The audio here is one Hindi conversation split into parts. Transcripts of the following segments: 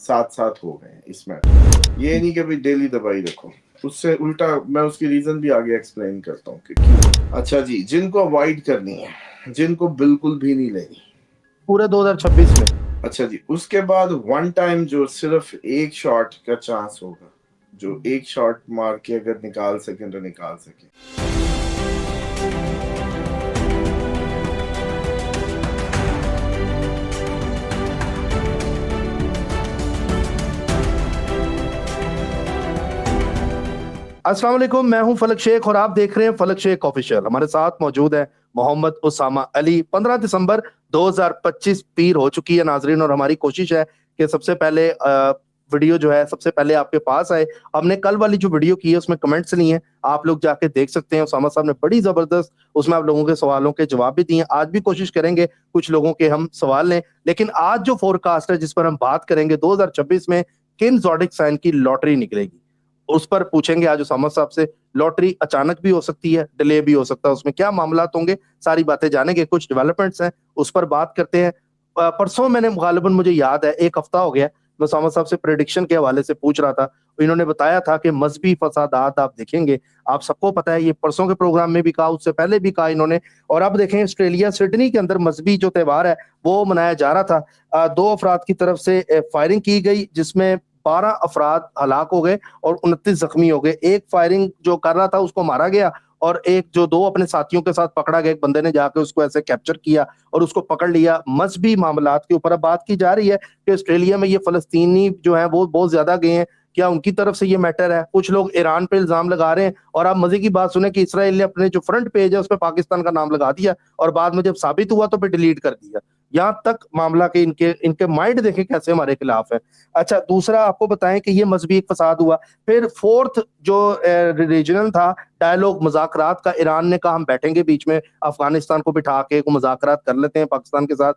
साथ साथ हो गए हैं इस मैटर। ये नहीं कि भाई डेली दवाई रखो, उससे उल्टा मैं उसकी रीजन भी आगे एक्सप्लेन करता हूँ कि क्यों। अच्छा जी, जिनको अवॉइड करनी है, जिनको बिल्कुल भी नहीं लेनी, पूरे 2026 में। अच्छा जी, उसके बाद वन टाइम जो सिर्फ एक शॉट का चांस होगा, जो एक शॉट मार के अगर निकाल सकें तो निकाल सकें। अस्सलाम वालेकुम, मैं हूं फलक शेख और आप देख रहे हैं फलक शेख ऑफिशियल। हमारे साथ मौजूद है मोहम्मद उसामा अली। 15 दिसंबर 2025 पीर हो चुकी है नाजरीन, और हमारी कोशिश है कि सबसे पहले वीडियो जो है सबसे पहले आपके पास आए। हमने कल वाली जो वीडियो की है उसमें कमेंट्स लिए हैं, आप लोग जाके देख सकते हैं। उसामा साहब ने बड़ी जबरदस्त उसमें आप लोगों के सवालों के जवाब भी दिए। आज भी कोशिश करेंगे कुछ लोगों के हम सवाल लें, लेकिन आज जो फोरकास्ट है जिस पर हम बात करेंगे 2026 में किन ज़ोडिक साइन की लॉटरी निकलेगी, उस पर पूछेंगे आज उसामा साहब से। लॉटरी अचानक भी हो सकती है, डिले भी हो सकता है, उसमें क्या मामला होंगे, सारी बातें जानेंगे। कुछ डेवलपमेंट्स हैं उस पर बात करते हैं। परसों मैंने गालिबन, मुझे याद है एक हफ्ता हो गया, मैं उसामा साहब से प्रेडिक्शन के हवाले से पूछ रहा था। इन्होंने बताया था कि मजहबी फसादात आप देखेंगे। आप सबको पता है, ये परसों के प्रोग्राम में भी कहा, उससे पहले भी कहा इन्होंने। और अब देखें, ऑस्ट्रेलिया सिडनी के अंदर मजहबी जो त्यौहार है वो मनाया जा रहा था। दो अफराद की तरफ से फायरिंग की गई जिसमें 12 अफराद हलाक हो गए और 29 जख्मी हो गए। एक फायरिंग जो कर रहा था उसको मारा गया, और एक जो दो अपने साथियों के साथ पकड़ा गया, एक बंदे ने जाके उसको ऐसे कैप्चर किया और उसको पकड़ लिया। मजहबी मामलात के ऊपर अब बात की जा रही है कि ऑस्ट्रेलिया में ये फलस्तीनी जो है वो बहुत ज्यादा गए हैं, क्या उनकी तरफ से ये मैटर है। कुछ लोग ईरान पे इल्जाम लगा रहे हैं, और आप मजे की बात सुने कि इसराइल ने अपने जो फ्रंट पेज है उस पर पाकिस्तान का नाम लगा दिया, और बाद में जब साबित हुआ तो फिर डिलीट कर दिया। यहाँ तक मामला के इनके इनके माइंड देखें कैसे हमारे खिलाफ है। अच्छा, दूसरा आपको बताएं कि ये मजहबी एक फसाद हुआ। फिर फोर्थ जो रीजनल था डायलॉग मुज़ाकरात का, ईरान ने कहा हम बैठेंगे बीच में, अफगानिस्तान को बिठा के मुज़ाकरात कर लेते हैं पाकिस्तान के साथ।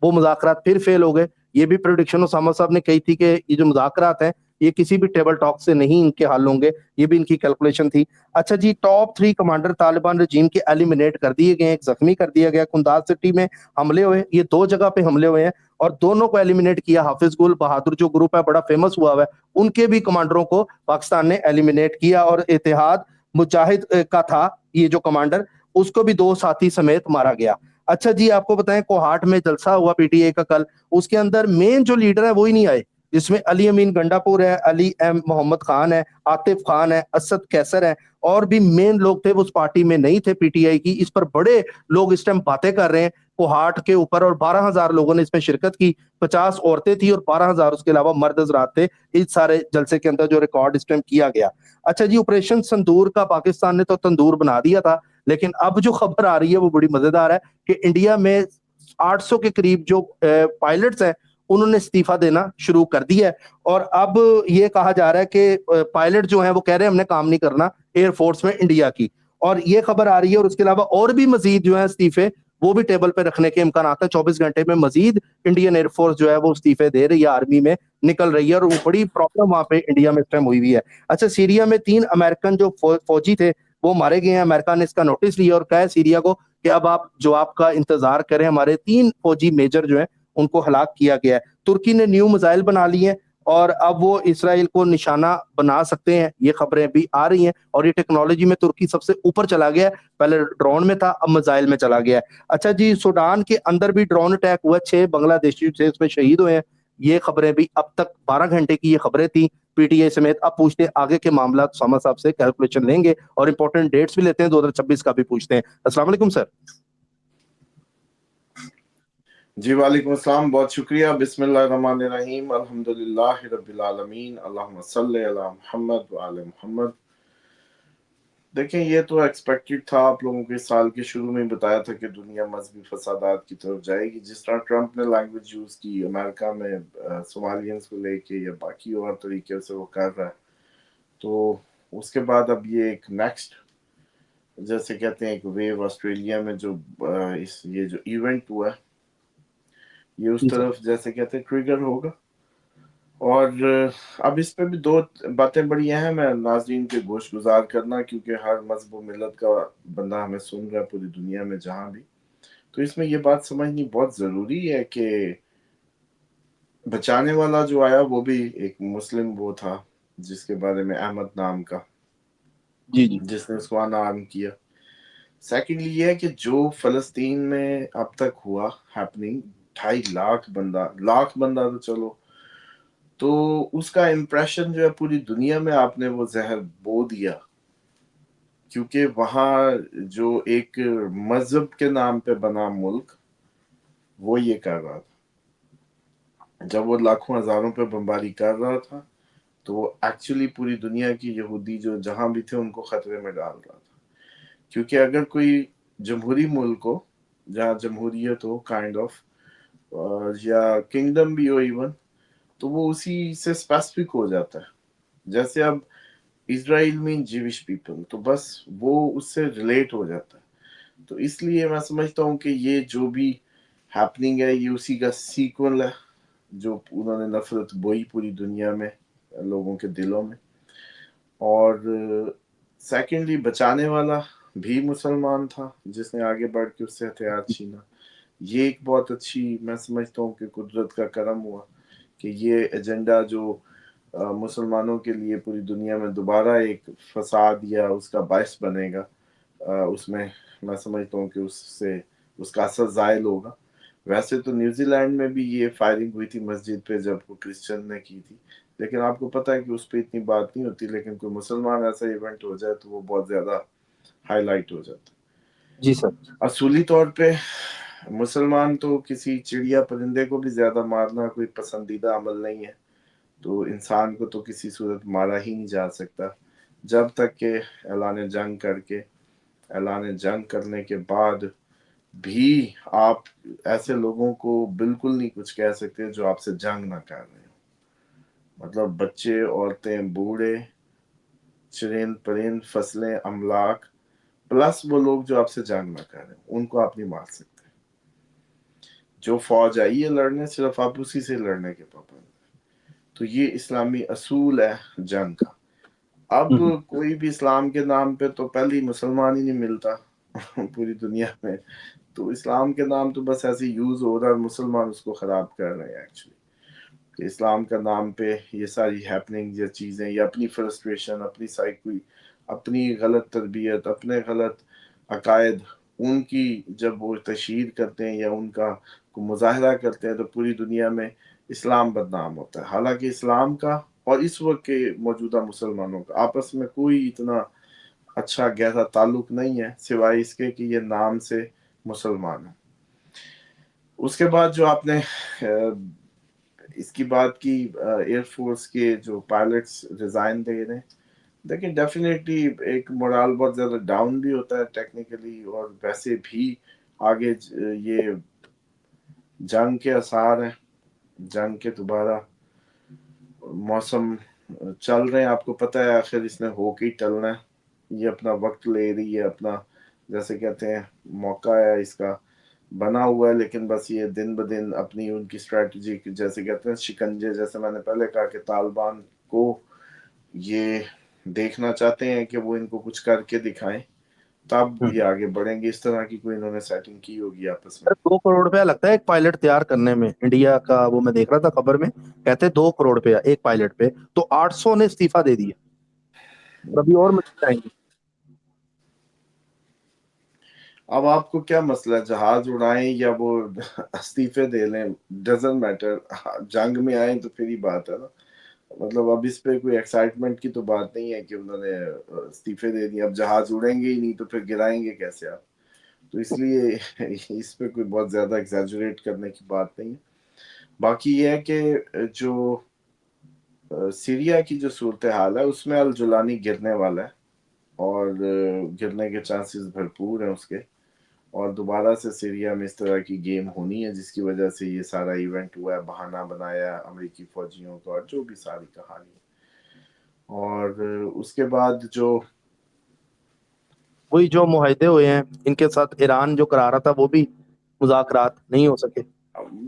वो मुज़ाकरात फिर फेल हो गए। ये भी प्रेडिक्शन उसामा साहब ने कही थी कि ये जो मुज़ाकरात हैं ये किसी भी टेबल टॉक से नहीं इनके हल होंगे, ये भी इनकी कैलकुलेशन थी। अच्छा जी, टॉप 3 कमांडर तालिबान रजीम के एलिमिनेट कर दिए गए, एक जख्मी कर दिया गया। कुंदाज सिटी में हमले हुए, ये 2 जगह पे हमले हुए हैं और दोनों को एलिमिनेट किया। हाफिज गुल बहादुर जो ग्रुप है बड़ा फेमस हुआ है, उनके भी कमांडरों को पाकिस्तान ने एलिमिनेट किया। और इतिहाद मुजाहिद का था ये जो कमांडर, उसको भी 2 साथी समेत मारा गया। अच्छा जी, आपको बताएं कोहाट में जलसा हुआ पीटीआई का कल, उसके अंदर मेन जो लीडर है वो ही नहीं आए, जिसमें अली अमीन गंडापुर है, अली एम मोहम्मद खान है, आतिफ खान है, असद कैसर है, और भी मेन लोग थे वो उस पार्टी में नहीं थे पीटीआई की। इस पर बड़े लोग इस टाइम बातें कर रहे हैं कोहाट के ऊपर, और 12,000 लोगों ने इसमें शिरकत की। 50 औरतें थी और 12,000 उसके अलावा मर्द हजरात थे इस सारे जलसे के अंदर, जो रिकॉर्ड इस टाइम किया गया। अच्छा जी, ऑपरेशन संदूर का पाकिस्तान ने तो तंदूर बना दिया था, लेकिन अब जो खबर आ रही है वो बड़ी मजेदार है कि इंडिया में 800 के करीब जो पायलट्स हैं उन्होंने इस्तीफा देना शुरू कर दिया है। और अब ये कहा जा रहा है कि पायलट जो हैं वो कह रहे हैं हमने काम नहीं करना एयरफोर्स में इंडिया की, और ये खबर आ रही है। और उसके अलावा और भी मजीद जो है इस्तीफे वो भी टेबल पे रखने के इम्कान है। 24 घंटे में मजीद इंडियन एयरफोर्स जो है वो इस्तीफे दे रही है, आर्मी में निकल रही है, और वो बड़ी प्रॉब्लम वहां पे इंडिया में इस टाइम हुई हुई है। अच्छा, सीरिया में 3 अमेरिकन जो फौजी थे वो मारे गए हैं। अमेरिका ने इसका नोटिस लिया और कहा है सीरिया को कि अब आप जवाब का इंतजार करें, हमारे 3 फौजी मेजर जो है उनको हलाक किया गया है। तुर्की ने न्यू मिसाइल बना ली है और अब वो इसराइल को निशाना बना सकते हैं, ये खबरें भी आ रही हैं। और ये टेक्नोलॉजी में तुर्की सबसे ऊपर चला गया है, पहले ड्रोन में था अब मिसाइल में चला गया है। अच्छा जी, सूडान के अंदर भी ड्रोन अटैक हुआ, 6 बांग्लादेशी थे उसमें शहीद हुए हैं। ये खबरें भी अब तक 12 घंटे की ये खबरें थी पीटीआई समेत। अब पूछते हैं आगे के मामला, सामा साहब से कैलकुलेशन लेंगे और इंपॉर्टेंट डेट्स भी लेते हैं, 2026 का भी पूछते हैं। अस्सलाम वालेकुम सर। जी वालेकुम अस्सलाम, बहुत शुक्रिया। बिस्मिल्लाहिर्रहमानिर्रहीम, अल्हम्दुलिल्लाहि रब्बिल आलमीन, अल्लाहुम्मा सल्लि अला मुहम्मद व आले मुहम्मद। देखें, ये तो एक्सपेक्टेड था। आप लोगों के साल के शुरू में बताया था कि दुनिया मजहबी फसादात की तरफ जाएगी। जिस तरह ट्रंप ने लैंग्वेज यूज की अमेरिका में सोमालियंस को लेके या बाकी और तरीके से वो कर रहा है, तो उसके बाद अब ये एक नेक्स्ट, जैसे कहते हैं, एक वेव ऑस्ट्रेलिया में जो इस ये जो इवेंट हुआ है, ये उस जी सर। तरफ जैसे कहते हैं ट्रिगर होगा। और अब इस पे भी दो बातें बड़ी अहम है नाजरीन के गोश गुजार करना, क्योंकि हर मजहब व मिलत का बंदा हमें सुन रहा है पूरी दुनिया में जहां भी। तो इसमें ये बात समझनी बहुत ज़रूरी है कि बचाने वाला जो आया वो भी एक मुस्लिम वो था, जिसके बारे में, अहमद नाम का, जी जी। जिसने उसको अनआर्म किया। सेकेंडली ये है कि जो फलस्तीन में अब तक हुआ हैपनिंग, 2.5 लाख बंदा, लाख बंदा तो चलो, तो उसका इम्प्रेशन जो है पूरी दुनिया में आपने वो जहर बो दिया, क्योंकि वहां जो एक मजहब के नाम पे बना मुल्क वो ये कर रहा था, जब वो लाखों हजारों पे बमबारी कर रहा था, तो वो एक्चुअली पूरी दुनिया की यहूदी जो जहां भी थे उनको खतरे में डाल रहा था। क्योंकि अगर कोई जमहूरी मुल्क हो, जहाँ जमहूरियत हो काइंड ऑफ, या किंगडम भी हो इवन, तो वो उसी से स्पेसिफिक हो जाता है। जैसे अब इसराइल मीन जीविश पीपल, तो बस वो उससे रिलेट हो जाता है। तो इसलिए मैं समझता हूँ कि ये जो भी हैपनिंग है ये उसी का सीक्वल है, जो उन्होंने नफरत बोई पूरी दुनिया में, लोगों के दिलों में। और सेकेंडली बचाने वाला भी मुसलमान था, जिसने आगे बढ़ के उससे हथियार छीना। ये एक बहुत अच्छी, मैं समझता हूँ कि कुदरत का करम हुआ कि ये एजेंडा जो मुसलमानों के लिए पूरी दुनिया में दोबारा एक फसाद या उसका बायस बनेगा, उसमें मैं समझता हूँ कि उससे उसका असर जायल होगा। वैसे तो न्यूजीलैंड में भी ये फायरिंग हुई थी मस्जिद पे, जब वो क्रिश्चियन ने की थी, लेकिन आपको पता है कि उस पर इतनी बात नहीं होती, लेकिन कोई मुसलमान ऐसा इवेंट हो जाए तो वो बहुत ज्यादा हाईलाइट हो जाता जी सर। है। असूली तौर पे मुसलमान तो किसी चिड़िया परिंदे को भी ज्यादा मारना कोई पसंदीदा अमल नहीं है, तो इंसान को तो किसी सूरत मारा ही नहीं जा सकता, जब तक के ऐलान जंग करने के बाद भी आप ऐसे लोगों को बिल्कुल नहीं कुछ कह सकते जो आपसे जंग ना कर रहे हो। मतलब बच्चे, औरतें, बूढ़े, चरिंद परिंद, फसलें, अमलाक, प्लस वो लोग जो आपसे जंग ना कर रहे हो, उनको आप नहीं मार सकते। जो फौज आई है लड़ने, सिर्फ आप उसी से लड़ने के पाबंद। तो ये इस्लामी असूल है जंग का। अब हम्म। कोई भी इस्लाम के नाम पे तो पहले ही मुसलमान ही नहीं मिलता पूरी दुनिया में। तो इस्लाम के नाम तो बस ऐसे यूज हो रहा है, मुसलमान उसको खराब कर रहे हैं एक्चुअली। कि इस्लाम का नाम पे ये सारी हैपनिंग या चीजें, या अपनी फ्रस्ट्रेशन, अपनी साइकोई, अपनी गलत तरबियत, अपने गलत अकायद, उनकी जब वो तशहीर करते हैं या उनका को मुजाहरा करते हैं, तो पूरी दुनिया में इस्लाम बदनाम होता है। हालांकि इस्लाम का और इस वक्त के मौजूदा मुसलमानों का आपस में कोई इतना अच्छा गहरा ताल्लुक नहीं है, सिवाय इसके कि ये नाम से मुसलमान है। उसके बाद जो आपने इसकी बात की, एयरफोर्स के जो पायलट्स रिजाइन दे रहे हैं, देखिए डेफिनेटली एक मोराल बहुत ज्यादा डाउन भी होता है टेक्निकली, और वैसे भी आगे ये जंग के आसार हैं, जंग के दोबारा मौसम चल रहे हैं। आपको पता है आखिर इसने होके ही टलना है, ये अपना वक्त ले रही है, अपना जैसे कहते हैं मौका है इसका बना हुआ है, लेकिन बस ये दिन ब दिन अपनी उनकी स्ट्रेटजी, जैसे कहते हैं शिकंजे, जैसे मैंने पहले कहा कि तालिबान को ये देखना चाहते हैं कि वो इनको कुछ करके दिखाएं, तब ये आगे बढ़ेंगे। इस तरह की कोई इन्होंने सेटिंग की होगी आपस में। 2 करोड़ रुपया लगता है एक पायलट तैयार करने में इंडिया का, वो मैं देख रहा था खबर में, कहते 2 करोड़ रुपया एक पायलट पे, तो 800 ने इस्तीफा दे दिया और अभी और मिल जाएंगे। अब आपको क्या मसला है, जहाज उड़ाएं या वो इस्तीफे दे लें, डजेंट मैटर, जंग में आए तो फिर ही बात है ना। मतलब अब इस पे कोई एक्साइटमेंट की तो बात नहीं है कि उन्होंने इस्तीफे दे दिए, अब जहाज उड़ेंगे ही नहीं तो फिर गिराएंगे कैसे आप। तो इसलिए इस पे कोई बहुत ज्यादा एग्जैजरेट करने की बात नहीं है। बाकी ये है कि जो सीरिया की जो सूरत हाल है उसमें अल जुलानी गिरने वाला है, और गिरने के चांसेस भरपूर हैं उसके, और दोबारा से सीरिया में इस तरह की गेम होनी है जिसकी वजह से ये सारा इवेंट हुआ है, बहाना बनाया अमेरिकी फौजियों का, और जो भी सारी कहानी है। और उसके बाद जो वही जो मुआहदे हुए हैं इनके साथ ईरान जो करा रहा था, वो भी मुज़ाकरात नहीं हो सके।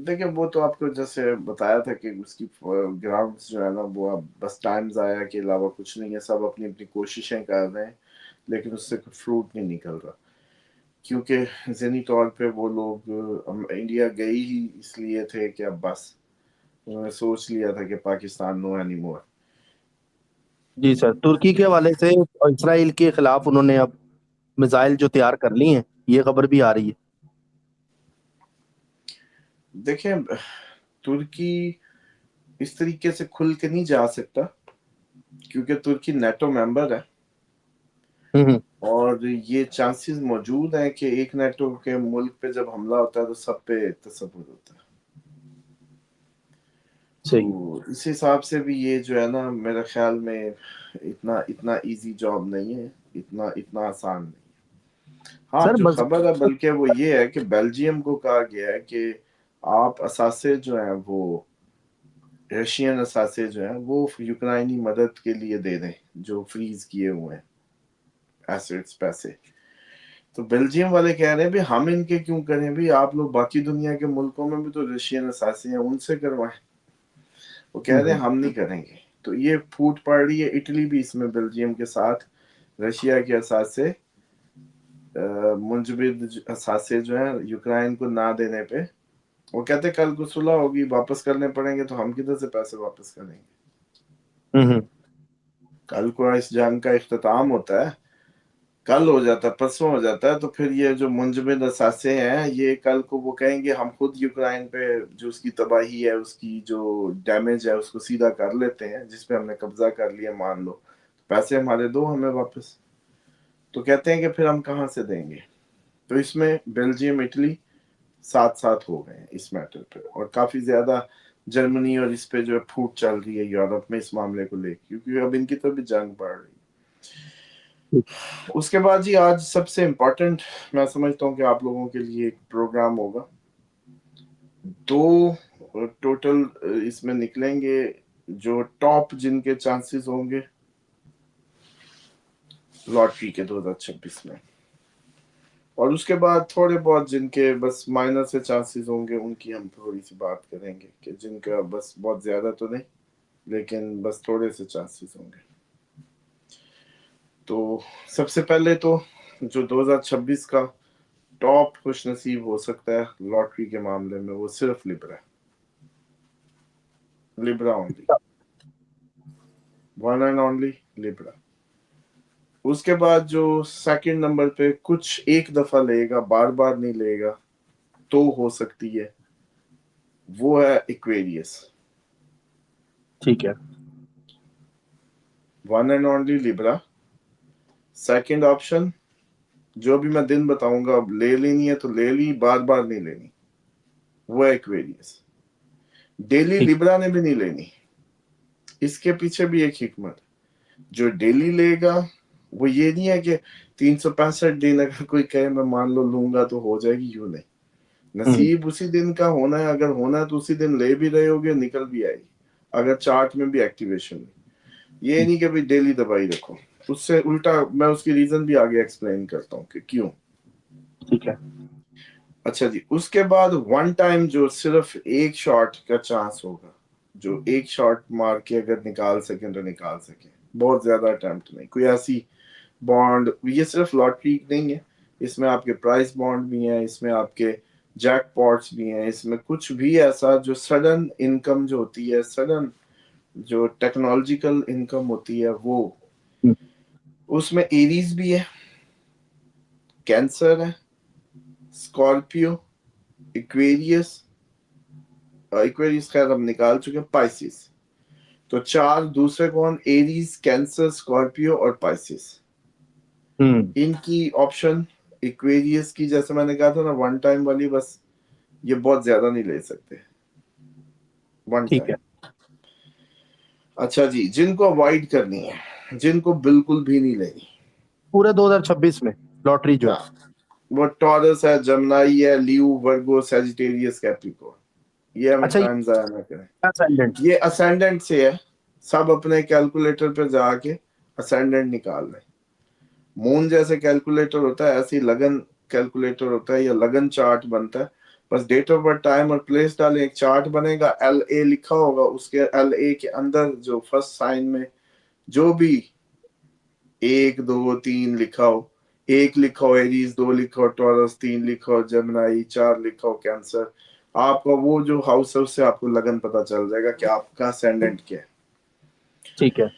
देखिए वो तो आपको जैसे बताया था कि उसकी ग्राउंड्स जो है ना वो अब बस टाइम जाया के अलावा कुछ नहीं है, सब अपनी अपनी कोशिशें कर रहे हैं, लेकिन उससे कोई फ्रूट नहीं निकल रहा। क्योंकि ज़हनी तौर पे वो लोग इंडिया गए ही इसलिए थे कि अब बस उन्होंने सोच लिया था कि पाकिस्तान नो एनी मोर। जी सर, तुर्की के हवाले से इसराइल के खिलाफ उन्होंने अब मिसाइल जो तैयार कर ली हैं, ये खबर भी आ रही है। देखें, तुर्की इस तरीके से खुल के नहीं जा सकता क्योंकि तुर्की नेटो मेंबर है, हम्म। और ये चांसेस मौजूद हैं कि एक नेटो के मुल्क पे जब हमला होता है तो सब पे तसव्वुर होता है। सही। तो इस हिसाब से भी ये जो है ना, मेरे ख्याल में इतना इतना इजी जॉब नहीं है, इतना इतना आसान नहीं है। हाँ, सर जो मज खबर है बल्कि वो ये है कि बेल्जियम को कहा गया है कि आप असासे जो हैं वो, रशियन असासे जो हैं वो यूक्रेनी मदद के लिए दे दें, जो फ्रीज किए हुए हैं एसेट्स, पैसे। तो बेल्जियम वाले कह रहे हैं भी हम इनके क्यों करें, भी आप लोग बाकी दुनिया के मुल्कों में भी तो रशियन असासे हैं, उनसे करवाएं। वो कह रहे हैं हम नहीं करेंगे। तो ये फूट पड़ रही है, इटली भी इसमें बेल्जियम के साथ रशिया के असासे, मुंजबिद असासे जो है यूक्रेन को ना देने पे, वो कहते कल को सुलह होगी, वापस करने पड़ेंगे, तो हम किधर से पैसे वापस करेंगे। हम्म। कल को इस जंग का इख्तिताम होता है, कल हो जाता है, परसों हो जाता है, तो फिर ये जो मुंजबिद असासे हैं, ये कल को वो कहेंगे हम खुद यूक्रेन पे जो उसकी तबाही है, उसकी जो डैमेज है, उसको सीधा कर लेते हैं, जिसपे हमने कब्जा कर लिया मान लो, पैसे हमारे दो हमें वापस। तो कहते हैं कि फिर हम कहाँ से देंगे। तो इसमें बेल्जियम इटली साथ साथ हो गए हैं इस मैटर पे, और काफी ज्यादा जर्मनी और इस पे जो है फूट चल रही है यूरोप में इस मामले को लेकर, क्योंकि अब इनकी तो भी जंग बढ़ रही है। उसके बाद जी आज सबसे इम्पोर्टेंट मैं समझता हूँ कि आप लोगों के लिए एक प्रोग्राम होगा। दो टोटल इसमें निकलेंगे, जो टॉप जिनके चांसेस होंगे लॉटरी के 2026 में, और उसके बाद थोड़े बहुत जिनके बस माइनर से चांसेस होंगे उनकी हम थोड़ी सी बात करेंगे, कि जिनका बस बहुत ज्यादा तो नहीं लेकिन बस थोड़े से चांसेस होंगे। तो सबसे पहले तो जो 2026 का टॉप खुश नसीब हो सकता है लॉटरी के मामले में, वो सिर्फ लिब्रा है। Libra only, one and only Libra. उसके बाद जो सेकंड नंबर पे कुछ एक दफा लेगा, बार बार नहीं लेगा, तो हो सकती है, वो है इक्वेरियस। ठीक है। One and only Libra. Second option, जो भी मैं दिन बताऊंगा, अब ले लेनी है तो ले ली, बार बार नहीं लेनी, वो है एक्वेरियस। डेली ठीक। लिब्रा ने भी नहीं लेनी। इसके पीछे भी एक हिकमत, जो डेली लेगा वो ये नहीं है कि 365 दिन अगर कोई कहे मैं मान लो लूंगा तो हो जाएगी, यूं नहीं। हम्म। नसीब उसी दिन का होना है, अगर होना है तो उसी दिन ले भी रहे होगे, निकल भी आएगी, अगर चार्ट में भी एक्टिवेशन हुई। ये नहीं कि भाई डेली दबाई रखो, उससे उल्टा मैं उसकी रीजन भी आगे एक्सप्लेन करता हूँ कि क्यों। ठीक है। अच्छा जी, उसके बाद वन टाइम जो सिर्फ एक शॉट का चांस होगा, जो एक शॉट मार के अगर निकाल सकें तो निकाल सकें, बहुत ज्यादा अटेम्प्ट नहीं, कोई ऐसी बॉन्ड, ये सिर्फ लॉटरी नहीं है, इसमें आपके प्राइस बॉन्ड भी हैं, इसमें आपके जैकपॉट्स भी हैं, इसमें कुछ भी ऐसा जो सडन इनकम जो होती है, सडन जो टेक्नोलॉजिकल इनकम होती है, वो हम्म। उसमें एरीज भी है, कैंसर है, स्कॉर्पियो, इक्वेरियस, इक्वेरियस खैर हम निकाल चुके हैं, पाइसिस। तो चार दूसरे कौन, एरीज, कैंसर, स्कॉर्पियो और पाइसिस। हम्म। इनकी ऑप्शन इक्वेरियस की, जैसे मैंने कहा था ना वन टाइम वाली, बस ये बहुत ज्यादा नहीं ले सकते, वन ठीक टाइम। है। अच्छा जी, जिनको अवॉइड करनी है, जिनको बिल्कुल भी नहीं लेनी, पूरे 2026 में लॉटरी जो है। हाँ, वो टॉरस है, जमनाई है, लियो, वर्गो, सेजिटेरियस, कैप्रिकॉर्न। ये हमें अच्छा, टाइम जाया ना करें। असेंडेंट। ये असेंडेंट से है, सब अपने कैलकुलेटर पे जाके असेंडेंट निकाल लें। मून जैसे कैलकुलेटर होता है, ऐसे ही लगन कैलकुलेटर होता है, या लगन चार्ट बनता है। बस डेट ऑफ बर्थ, टाइम और प्लेस डालें, एक चार्ट बनेगा, एल ए लिखा होगा, उसके एल ए के अंदर जो फर्स्ट साइन में जो भी 1 2 3 लिखा हो, 1 लिखा हो एरीज, 2 लिखा हो टॉरस, 3 लिखा हो जमनाई, 4 लिखा हो कैंसर, आपका वो जो हाउस है उससे आपको लगन पता चल जाएगा कि आपका असेंडेंट क्या है। ठीक है।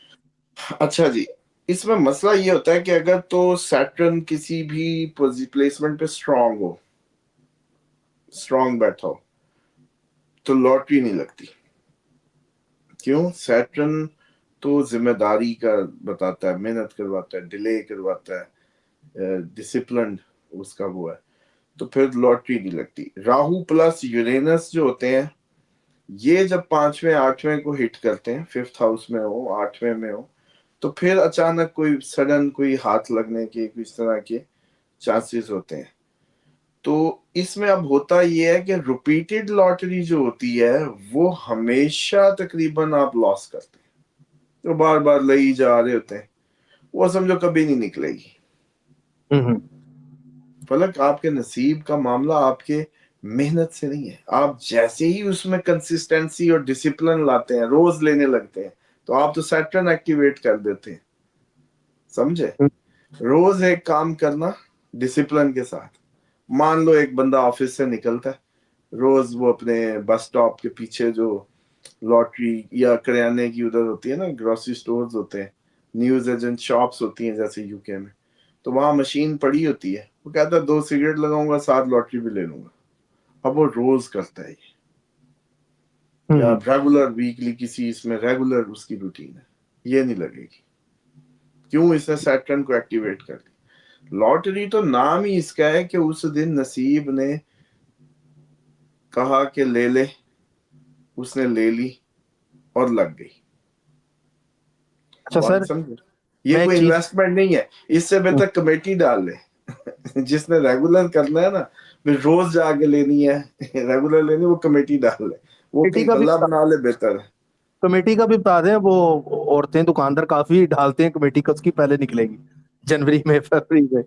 अच्छा जी, इसमें मसला ये होता है कि अगर तो सैटर्न किसी भी प्लेसमेंट पे स्ट्रांग बैठा हो, तो लॉटरी नहीं लगती। क्यों? सैटर्न तो जिम्मेदारी का बताता है, मेहनत करवाता है, डिले करवाता है, डिसिप्लिन उसका वो है, तो फिर लॉटरी नहीं लगती। राहु प्लस यूरेनस जो होते हैं, ये जब पांचवें आठवें को हिट करते हैं, फिफ्थ हाउस में हो, आठवें में हो, तो फिर अचानक कोई सडन कोई हाथ लगने के इस तरह के चांसेस होते हैं। तो इसमें अब होता ये है कि रिपीटेड लॉटरी जो होती है वो हमेशा तकरीबन आप लॉस करते हैं, तो बार बार ले ही जा रहे होते हैं, वो समझो कभी नहीं निकलेगी। हम्म। फलक आपके नसीब का मामला आपके मेहनत से नहीं है। आप जैसे ही उसमें कंसिस्टेंसी और डिसिप्लिन लाते हैं, रोज लेने लगते हैं, तो आप तो सैटर्न एक्टिवेट कर देते हैं, समझे? रोज एक काम करना डिसिप्लिन के साथ। मान लो एक बंदा ऑफिस से निकलता है, रोज वो अपने बस स्टॉप के पीछे जो लॉटरी या करियाने की उधर होती है ना, ग्रोसरी स्टोर्स होते हैं, न्यूज एजेंट शॉप्स होती हैं जैसे यूके में, तो वहां मशीन पड़ी होती है, वो कहता है 2 सिगरेट लगाऊंगा, 7 लॉटरी भी ले लूंगा। अब वो रोज करता है ये, या हम्म। रेगुलर वीकली किसी इसमें रेगुलर उसकी रूटीन है, ये नहीं लगेगी। क्यों? इसने सैटर्न को एक्टिवेट कर दिया। लॉटरी तो नाम ही इसका है कि उस दिन नसीब ने कहा कि ले ले, उसने ले ली और लग गई। अच्छा बात सर, समझे? ये मैं कोई एक चीज। इन्वेस्टमेंट नहीं है, इससे बेहतर कमेटी डाल ले। जिसने रेगुलर करना है ना, फिर रोज जाके लेनी है, रेगुलर लेनी, वो कमेटी डाल ले, वो कमेटी कहीं का भी गला बना ले, बेहतर है। कमेटी का भी बता दें, वो औरतें दुकानदार काफी ढालते हैं कमेटी का, उसकी पहले निकलेगी जनवरी में, फरवरी में।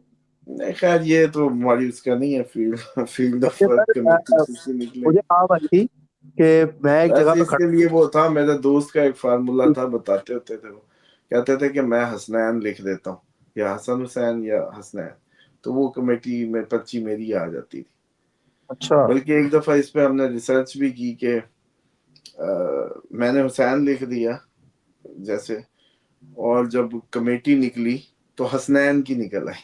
नहीं खैर, ये तो हमारी उसका नहीं है, फील्ड फील्ड ऑफ ये वर्क, सर, कमेटी किसकी निकले। मुझे कहा आई थी कि मैं एक जगह वैसे पे इसके खड़ा लिए वो था, मेरे दोस्त का एक फार्मूला था, बताते होते थे वो, कहते थे कि मैं हसनैन लिख देता हूँ, या हसन हुसैन या हसनैन, तो वो कमेटी में पर्ची मेरी आ जाती थी। अच्छा। बल्कि एक दफा इस पे हमने रिसर्च भी की कि मैंने हुसैन लिख दिया जैसे, और जब कमेटी निकली तो हसनैन की निकल आई।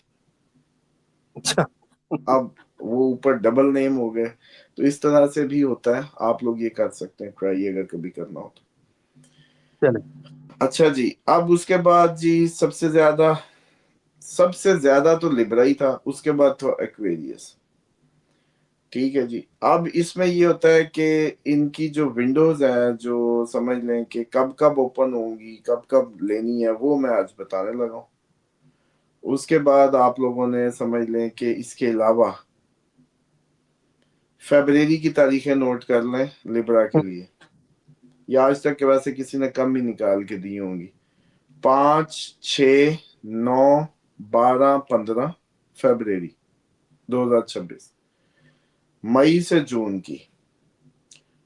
अच्छा। अब वो ऊपर डबल नेम हो गए। तो इस तरह से भी होता है, आप लोग ये कर सकते हैं, ट्राई अगर कभी करना हो तो। चले। अच्छा जी, अब उसके बाद जी सबसे ज्यादा तो लिब्रा ही था, उसके बाद तो एक्वेरियस। ठीक है जी, अब इसमें ये होता है कि इनकी जो विंडोज है, जो समझ लें कि कब कब ओपन होंगी, कब कब लेनी है, वो मैं आज बताने लगा हूं। उसके बाद आप लोगों ने समझ लें कि इसके अलावा फरवरी की तारीखें नोट कर लें लिब्रा के लिए, या आज तक के वैसे किसी ने कम ही निकाल के दी होंगी। 5, 6, 9, 12, 15 फरवरी 2026। मई से जून की,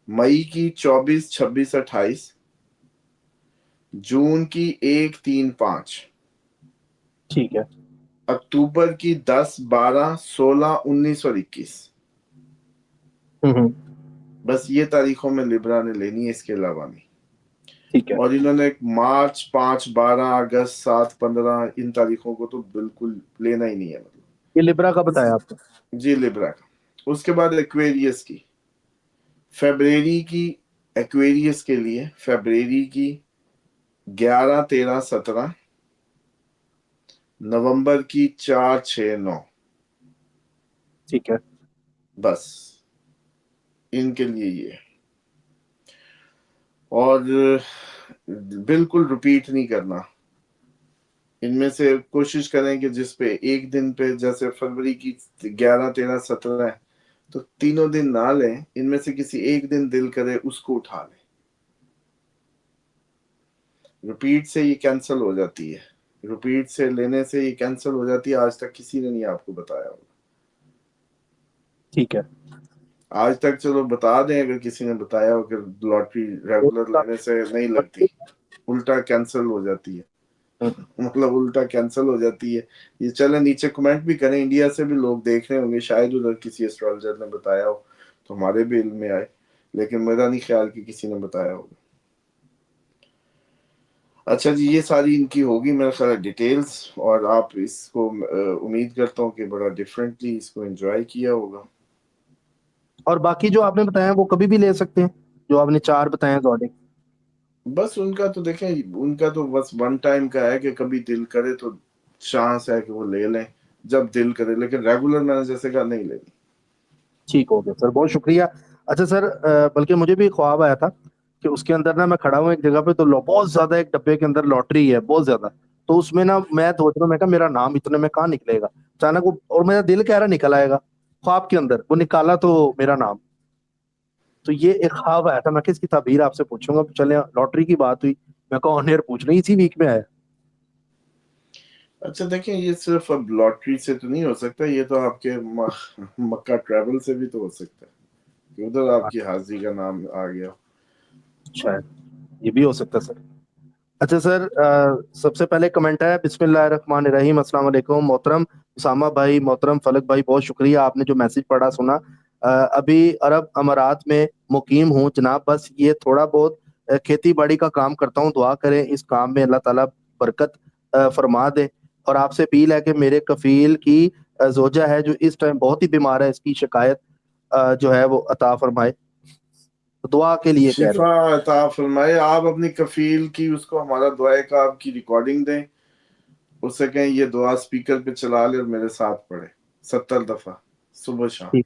मई की 24, 26, 28, जून की 1, 3, 5, ठीक है। अक्टूबर की 10, 12, 16, 19 और 21। हम्म। बस ये तारीखों में लिब्रा ने लेनी है, इसके अलावा नहीं। ठीक है। और इन्होंने मार्च 5, 12, अगस्त 7, 15, इन तारीखों को तो बिल्कुल लेना ही नहीं है, मतलब। ये लिब्रा का बताया आपने। जी, लिब्रा का। उसके बाद एक्वेरियस की, फेब्रुअरी की, एक्वेरियस के लिए फेब्रुअरी की 11, 13, 17, नवंबर की 4, 6, 9। ठीक है। बस इनके लिए ये है। और बिल्कुल रिपीट नहीं करना। इनमें से कोशिश करें कि जिस पे एक दिन पे, जैसे फरवरी की 11, 13, 17 है, तो तीनों दिन ना लें, इनमें से किसी एक दिन दिल करे उसको उठा लें। रिपीट से ये कैंसिल हो जाती है, रिपीट से लेने से ये कैंसिल हो जाती है। आज तक किसी ने नहीं आपको बताया होगा। ठीक है। आज तक चलो बता दें, अगर किसी ने बताया हो कि लॉटरी रेगुलर लेने से नहीं लगती, उल्टा कैंसिल हो जाती है। मतलब उल्टा कैंसिल हो जाती है। ये चले नीचे कमेंट भी करें, इंडिया से भी लोग देख रहे होंगे, शायद उधर किसी एस्ट्रोलॉजर ने बताया हो, तो हमारे भी इल्म में आए, लेकिन मेरा नहीं ख्याल कि किसी ने बताया होगा। अच्छा जी, ये सारी इनकी होगी मेरा ख्याल डिटेल्स, और आप इसको उम्मीद करता हूँ कि बड़ा डिफरेंटली इसको एंजॉय किया होगा। और बाकी जो आपने बताया वो कभी भी ले सकते हैं, जो आपने 4 बताए हैं। बस उनका तो देखें, उनका तो बस वन टाइम का है कि कभी दिल करे तो चांस है कि वो ले लें जब दिल करे, लेकिन रेगुलर मैंने जैसे कहा नहीं लेनी। ठीक हो गया सर, बहुत शुक्रिया। अच्छा सर, बल्कि मुझे भी ख्वाब आया था कि उसके अंदर ना मैं खड़ा हूँ एक जगह पे, तो बहुत ज्यादा एक डब्बे के अंदर लॉटरी है, बहुत ज्यादा। तो उसमें ना मैं सोच रहा हूँ, मैं कहा मेरा नाम इतने में कहाँ निकलेगा। अचानक वो, और मेरा दिल कह रहा निकल आएगा, ख्वाब के अंदर वो निकाला तो मेरा नाम। तो ये एक ख्वाब आया था, मैं किसकी ताबीर आपसे पूछूंगा। चले लॉटरी की बात हुई, मैं कहा ऑन एयर पूछ रही, इसी वीक में आया। अच्छा देखें, ये सिर्फ अब लॉटरी से तो नहीं हो सकता, ये तो आपके मक्का ट्रैवल से भी तो हो सकता है कि उधर आपकी हाजिरी का नाम आ गया। शायद ये भी हो सकता है सर। अच्छा सर, सबसे पहले कमेंट है, बिस्मिल्लाहिर्रहमानिर्रहीम, अस्सलाम वालेकुम मोहतरम उसामा भाई, मोहतरम फलक भाई, बहुत शुक्रिया आपने जो मैसेज पढ़ा सुना। अभी अरब अमारात में मुकीम हूँ जनाब, बस ये थोड़ा बहुत खेती बाड़ी का काम करता हूँ, दुआ करें इस काम में अल्लाह ताला बरकत फरमा दे। और आपसे अपील है कि मेरे कफील की जोजा है जो इस टाइम बहुत ही बीमार है, इसकी शिकायत जो है वो अता फरमाए, तो दुआ के लिए कह रहे शिफा अता फरमाए। आप अपनी कफील की उसको हमारा दुआ का आपकी रिकॉर्डिंग दें, उससे कहें ये दुआ स्पीकर पे चला ले और मेरे साथ पढ़े 70 दफा सुबह शाम। हैं।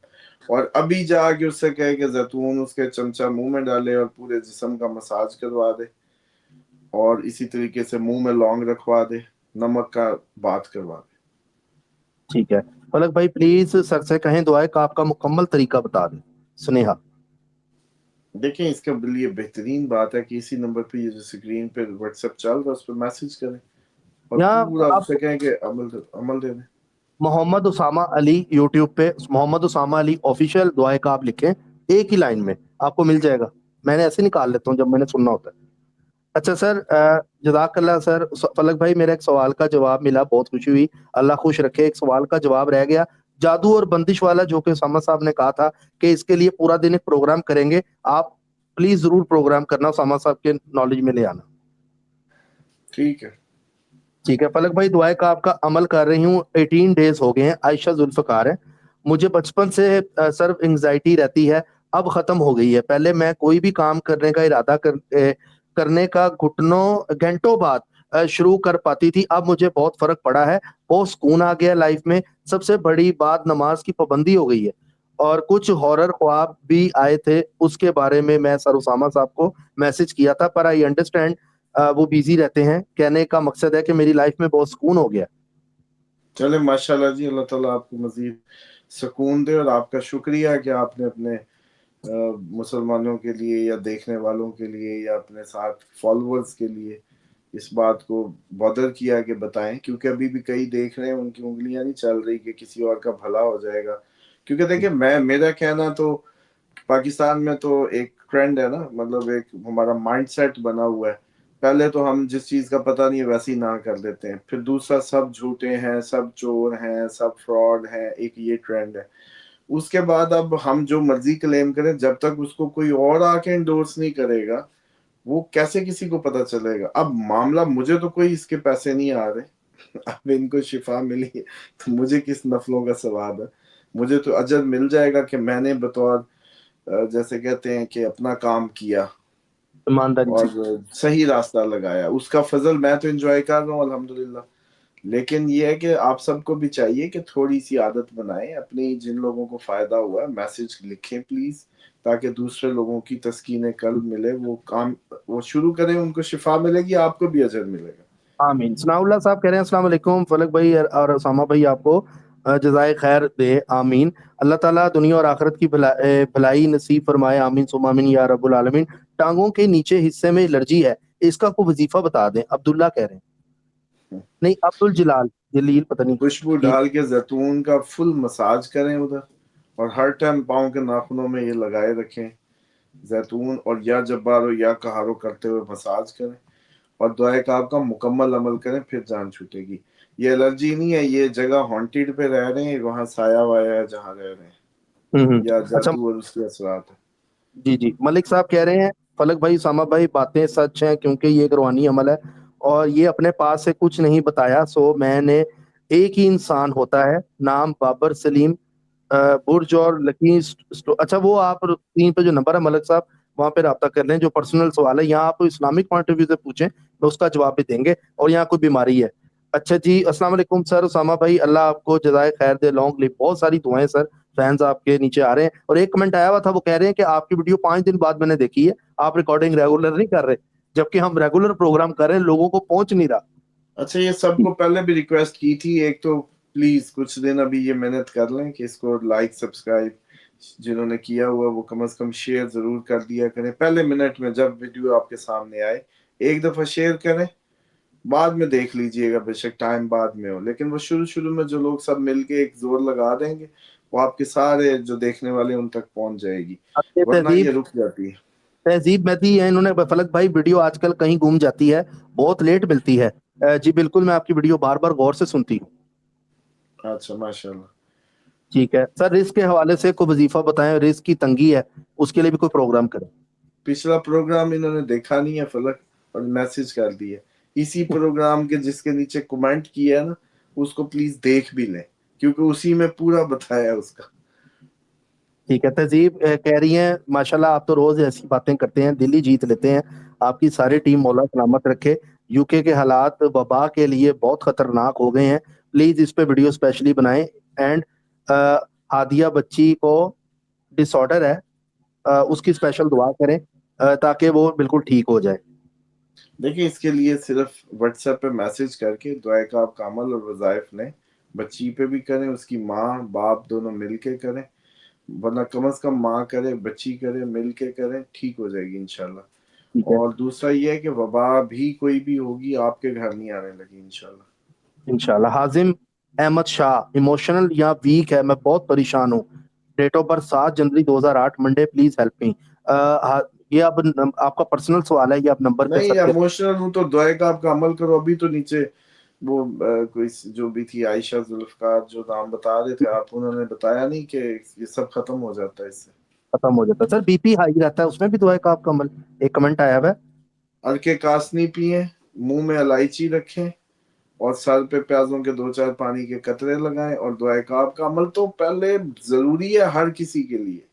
और अभी जाके उससे कहे कि जैतून उसके चमचा मुंह में डाले और पूरे जिस्म का मसाज करवा दे, और इसी तरीके से मुंह में लौंग रखवा दे, नमक का बात करवा दे। ठीक है, फलक भाई प्लीज सर से कहें दुआ का आपका मुकम्मल तरीका बता दें। स्नेहा। देखें, इसके लिए बेहतरीन बात है कि इसी नंबर पे, ये जो स्क्रीन पे व्हाट्सएप चल रहा है उस पर मैसेज करें और या पूरा आप उससे कहें कि अमल दे दें। मोहम्मद उसामा अली यूट्यूब पे, मोहम्मद उसामा अली ऑफिशियल दुआ का आप लिखें, एक ही लाइन में आपको मिल जाएगा। मैंने ऐसे निकाल लेता हूँ जब मैंने सुनना होता है। अच्छा सर, जज़ाकल्लाह सर। फलक भाई मेरा एक सवाल का जवाब मिला, बहुत खुशी हुई, अल्लाह खुश रखे। एक सवाल का जवाब रह गया, जादू और बंदिश वाला, जो कि उसामा साहब ने कहा था कि इसके लिए पूरा दिन एक प्रोग्राम करेंगे, आप प्लीज जरूर प्रोग्राम करना, उसामा साहब के नॉलेज में ले आना। ठीक है। ठीक है फलक भाई, दुआ का आपका अमल कर रही हूँ, 18 डेज हो गए हैं। आयशा जुल्फकार है। मुझे बचपन से सर एंजाइटी रहती है, अब खत्म हो गई है। पहले मैं कोई भी काम करने का इरादा करने का घुटनों घंटों बाद शुरू कर पाती थी, अब मुझे बहुत फर्क पड़ा है, बहुत सुकून आ गया लाइफ में। सबसे बड़ी बात नमाज की पाबंदी हो गई है। और कुछ हॉरर ख्वाब भी आए थे, उसके बारे में मैं सर उसामा साहब को मैसेज किया था, पर आई अंडरस्टैंड वो बिजी रहते हैं। कहने का मकसद है कि मेरी लाइफ में बहुत सुकून हो गया। चले माशाल्लाह जी, अल्लाह ताला आपको मजीद सुकून दे, और आपका शुक्रिया कि आपने अपने मुसलमानों के लिए या देखने वालों के लिए या अपने साथ फॉलोअर्स के लिए इस बात को बॉदर किया कि बताएं, क्योंकि अभी भी कई देख रहे हैं, उनकी उंगलियां नहीं चल रही कि किसी और का भला हो जाएगा। क्योंकि देखिए, मैं मेरा कहना तो पाकिस्तान में तो एक ट्रेंड है ना, मतलब एक हमारा माइंडसेट बना हुआ है। पहले तो हम जिस चीज का पता नहीं है वैसे ही ना कर देते हैं, फिर दूसरा सब झूठे हैं, सब चोर हैं, सब फ्रॉड हैं, एक ये ट्रेंड है। उसके बाद अब हम जो मर्जी क्लेम करें, जब तक उसको कोई और आके इंडोर्स नहीं करेगा, वो कैसे किसी को पता चलेगा। अब मामला, मुझे तो कोई इसके पैसे नहीं आ रहे अब इनको शिफा मिली है, तो मुझे किस नफलों का सवाब है। मुझे तो अजर मिल जाएगा कि मैंने बतौर जैसे कहते हैं कि अपना काम किया ईमानदारी से। और सही रास्ता लगाया, उसका फजल मैं तो एंजॉय कर रहा हूँ अल्हम्दुलिल्लाह। लेकिन ये है कि आप सबको भी चाहिए कि थोड़ी सी आदत बनाएं अपनी, जिन लोगों को फायदा हुआ है मैसेज लिखें प्लीज, ताकि दूसरे लोगों की तस्कीन कल्ब मिले, वो काम वो शुरू करें, उनको शिफा मिलेगी, आपको भी अजर मिलेगा। आमीन। सनाउल्लाह साहब कह रहे हैं अस्सलाम वालेकुम फलक भाई और उसामा भाई, आपको जजाय खैर दे, आमीन। अल्लाह ताला दुनिया और आखिरत की भलाई नसीब फरमाए, आमीन सुम्मा आमीन या रब्बुल आलमीन। टांगों के नीचे हिस्से में एलर्जी है, इसका कोई वजीफा बता दें, अब्दुल्ला कह रहे हैं। नहीं, अब्दुल जलाल, जलील पता नहीं खुशबू ये। डाल के जैतून का फुल मसाज करें उधर, और हर टाइम पाँव के नाखूनों में ये लगाए रखें जैतून, और या जब्बारो या कहारो करते हुए मसाज करें, और दुआए का आपका मुकम्मल अमल करें, फिर जान छूटेगी। ये एलर्जी नहीं है, ये जगह हॉन्टेड पे रह रहे हैं, वहां साया वाया है जहाँ रह रहे हैं। या अच्छा। जादू और उसके असरात है। जी जी, मलिक साहब कह रहे हैं फलक भाई, उसामा भाई, बातें सच हैं क्योंकि ये एक रूहानी अमल है और ये अपने पास से कुछ नहीं बताया। सो मैंने एक ही इंसान होता है, नाम बाबर सलीम, बुर्ज और लकी अच्छा, वो आप स्क्रीन पे जो नंबर है मलिक साहब, वहां पे राब्ता कर लें। जो पर्सनल सवाल है यहाँ आप इस्लामिक पॉइंट ऑफ व्यू से पूछें तो उसका जवाब भी देंगे, और यहाँ कोई बीमारी है। अच्छा जी, अस्सलाम वालेकुम सर, उसामा भाई, अल्लाह आपको जज़ाए खैर दे, लॉन्ग लिव। बहुत सारी दुआएं सर, फैंस आपके नीचे आ रहे हैं। और एक कमेंट आया हुआ था, वो कह रहे हैं कि आपकी वीडियो 5 दिन बाद मैंने देखी है, आप रिकॉर्डिंग रेगुलर नहीं कर रहे, जबकि हम रेगुलर प्रोग्राम कर रहे हैं, लोगों को पहुंच नहीं रहा। अच्छा, ये सबको पहले भी रिक्वेस्ट की थी। एक तो प्लीज कुछ दिन अभी ये मेहनत कर लें कि इसको लाइक सब्सक्राइब जिन्होंने किया हुआ वो कम से कम शेयर जरूर कर दिया करें। पहले मिनट में जब वीडियो आपके सामने आए एक दफा शेयर करें, बाद में देख लीजिएगा, बेशक टाइम बाद में हो, लेकिन वो शुरू शुरू में जो लोग सब मिलके एक जोर लगा देंगे वो आपके सारे जो देखने वाले उन तक पहुंच जाएगी, आपके वरना ये तहजीब रुक जाती है। तहजीब मेहदी है, इन्होंने फलक भाई वीडियो आजकल कहीं गुम जाती है, बहुत लेट मिलती है। जी बिल्कुल, मैं आपकी वीडियो बार बार गौर से सुनती हूँ। अच्छा, माशाल्लाह। ठीक है सर, रिस्क के हवाले से कोई वजीफा बताएं, रिस्क की तंगी है, उसके लिए भी कोई प्रोग्राम करें। पिछला प्रोग्राम इन्होंने देखा नहीं है फलक, और मैसेज कर दिया। इसी प्रोग्राम के जिसके नीचे कमेंट किया है ना, उसको प्लीज देख भी लें, क्योंकि उसी में पूरा बताया है उसका। ठीक है, तहजीब कह रही हैं माशाल्लाह आप तो रोज ऐसी बातें करते हैं, दिल ही जीत लेते हैं। आपकी सारी टीम मौला सलामत रखे। यूके के हालात वबा के लिए बहुत खतरनाक हो गए हैं, प्लीज इस पे वीडियो स्पेशली बनाएं। एंड हादिया बच्ची को डिसऑर्डर है, उसकी स्पेशल दुआ करें ताकि वो बिल्कुल ठीक हो जाए। देखिए, इसके लिए सिर्फ व्हाट्सएप पे मैसेज करके दुआ का आपका अमल और वजायफ लें, बच्ची पे भी करें, उसकी माँ बाप दोनों मिल के करें, वरना कम से कम माँ करे बच्ची करे मिल के करें, ठीक हो जाएगी ठीक इंशाल्लाह। है, और दूसरा ये है कि वबा भी कोई भी होगी आपके घर नहीं आने लगी इंशाल्लाह। इंशाल्लाह। हाजिम अहमद शाह, इमोशनल या वीक है, मैं बहुत परेशान हूँ। Date of birth 7 January 2008, Monday, please help me. ये अब आपका पर्सनल सवाल है, ये आप नंबर पे नहीं, सर इमोशनल हूं तो दुआ का आपका अमल करो। अभी तो नीचे वो कोई जो भी थी आयशा जुल्फकार जो नाम बता रहे थे आप, उन्होंने बताया नहीं कि ये सब खत्म हो जाता है इससे। खत्म हो जाता है। सर बीपी हाई रहता है, उसमें भी दुआ का आपका अमल, एक कमेंट आया हुआ है। हल्के कासनी पिए, मुंह में इलायची रखें, और सर पे प्याजों के 2-4 पानी के कतरे लगाएं, और दुआ का आपका अमल तो पहले जरूरी है हर किसी के लिए।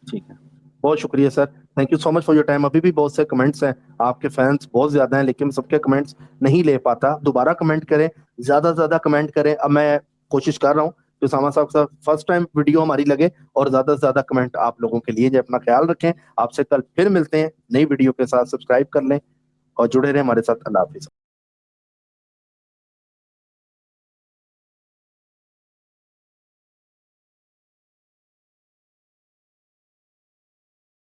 ठीक है, बहुत शुक्रिया sir, thank you so much for your time. अभी भी बहुत से कमेंट्स हैं, आपके फैंस बहुत ज्यादा हैं, लेकिन सबके कमेंट्स नहीं ले पाता। दोबारा कमेंट करें, ज्यादा से ज्यादा कमेंट करें। अब मैं कोशिश कर रहा हूँ कि उसामा साहब के साथ फर्स्ट टाइम वीडियो हमारी लगे, और ज्यादा से ज्यादा कमेंट आप लोगों के लिए। जो अपना ख्याल रखें, आपसे कल फिर मिलते हैं नई वीडियो के साथ। सब्सक्राइब कर लें और जुड़े रहें हमारे साथ। अल्लाह हाफिज।